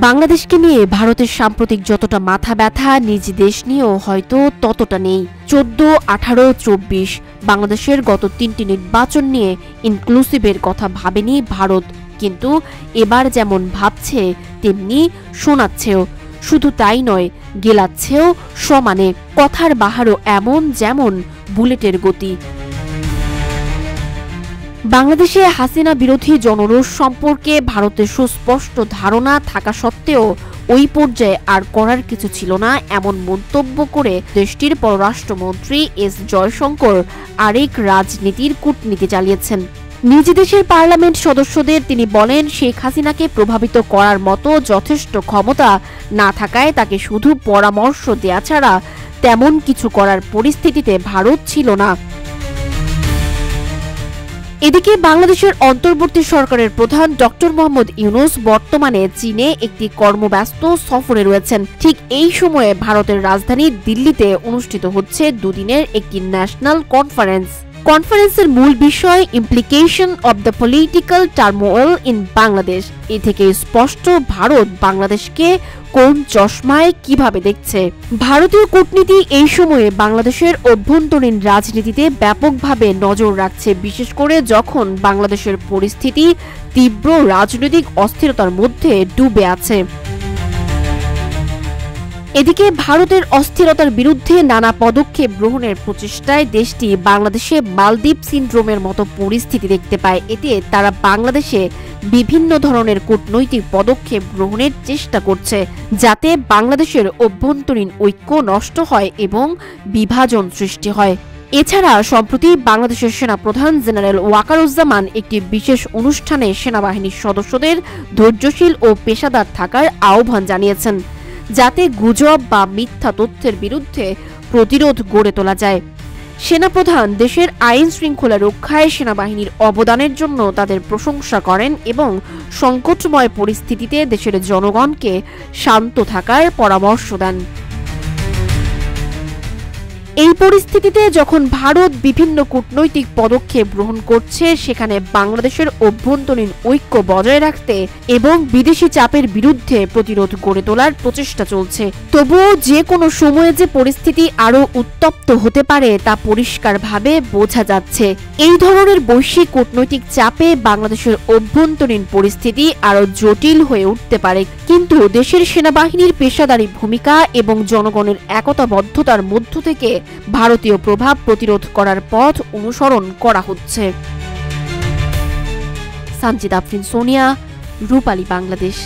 বাংলাদেশকে নিয়ে ভারতের সাম্প্রতিক যতটা মাথা ব্যথা নিজ দেশ নিয়েও হয়তো ততটা নেই। 14, 18, 24 বাংলাদেশের গত 3টি নির্বাচন নিয়ে ইনক্লুসিভের কথা ভাবেনি ভারত, কিন্তু এবার যেমন ভাবছে তেমনি শোনাচ্ছেও। শুধু তাই নয়, গেলাচ্ছেও সমানে। কথার বাহারও এমন যেমন বুলেটের গতি। বাংলাদেশে হাসিনা বিরোধী জনরোষ সম্পর্কে ভারতের সুস্পষ্ট ধারণা থাকা সত্ত্বেও ওই পর্যায়ে আর করার কিছু ছিল না এমন মন্তব্য করে দেশটির পররাষ্ট্রমন্ত্রী এস জয়শঙ্কর আরেক রাজনীতির কূটনীতি চালিয়েছেন। নিজ দেশের পার্লামেন্ট সদস্যদের তিনি বলেন, শেখ হাসিনাকে প্রভাবিত করার মতো যথেষ্ট ক্ষমতা না থাকায় তাকে শুধু পরামর্শ দেয়া ছাড়া তেমন কিছু করার পরিস্থিতিতে ভারত ছিল না। এদিকে বাংলাদেশের অন্তর্বর্তী সরকারের প্রধান ডক্টর মোহাম্মদ ইউনূস বর্তমানে চীনে একটি কর্মব্যস্ত সফরে রয়েছেন। ঠিক এই সময়ে ভারতের রাজধানী দিল্লিতে অনুষ্ঠিত হচ্ছে দুদিনের একটি ন্যাশনাল কনফারেন্সের মূল বিষয় implication of the political turmoil in Bangladesh. এ থেকে স্পষ্ট ভারত বাংলাদেশকে কোন চশমায় কিভাবে দেখছে। ভারতীয় কূটনীতি এই সময়ে বাংলাদেশের অভ্যন্তরীণ রাজনীতিতে ব্যাপকভাবে নজর রাখছে, বিশেষ করে যখন বাংলাদেশের পরিস্থিতি তীব্র রাজনৈতিক অস্থিরতার মধ্যে ডুবে আছে। এদিকে ভারতের অস্থিরতার বিরুদ্ধে নানা পদক্ষেপ গ্রহণের প্রচেষ্টায় দেশটি বাংলাদেশে মালদ্বীপ সিন্ড্রোমের মতো পরিস্থিতি দেখতে পায়। এতে তারা বাংলাদেশে বিভিন্ন ধরনের কূটনৈতিক পদক্ষেপ গ্রহণের চেষ্টা করছে, যাতে বাংলাদেশের অভ্যন্তরীণ ঐক্য নষ্ট হয় এবং বিভাজন সৃষ্টি হয়। এছাড়া সম্প্রতি বাংলাদেশের সেনাপ্রধান জেনারেল ওয়াকারুজ্জামান একটি বিশেষ অনুষ্ঠানে সেনাবাহিনীর সদস্যদের ধৈর্যশীল ও পেশাদার থাকার আহ্বান জানিয়েছেন, যাতে গুজব বা মিথ্যা তথ্যের বিরুদ্ধে প্রতিরোধ গড়ে তোলা যায়। সেনাপ্রধান দেশের আইন শৃঙ্খলা রক্ষায় সেনাবাহিনীর অবদানের জন্য তাদের প্রশংসা করেন এবং সংকটময় পরিস্থিতিতে দেশের জনগণকে শান্ত থাকার পরামর্শ দেন। এই পরিস্থিতিতে যখন ভারত বিভিন্ন কূটনৈতিক পদক্ষেপ গ্রহণ করছে, সেখানে বাংলাদেশের অভ্যন্তরীণ ঐক্য বজায় রাখতে এবং বিদেশি চাপের বিরুদ্ধে প্রতিরোধ গড়ে তোলার প্রচেষ্টা চলছে। তবুও যে কোনো সময়ে যে পরিস্থিতি আরও উত্তপ্ত হতে পারে তা পরিষ্কারভাবে বোঝা যাচ্ছে। এই ধরনের বৈশ্বিক কূটনৈতিক চাপে বাংলাদেশের অভ্যন্তরীণ পরিস্থিতি আরও জটিল হয়ে উঠতে পারে, কিন্তু দেশের সেনাবাহিনীর পেশাদারী ভূমিকা এবং জনগণের একতাবদ্ধতার মধ্য থেকে ভারতীয় প্রভাব প্রতিরোধ করার পথ অনুসরণ করা হচ্ছে। সানজিদা আফরিন সোনিয়া, রূপালী বাংলাদেশ।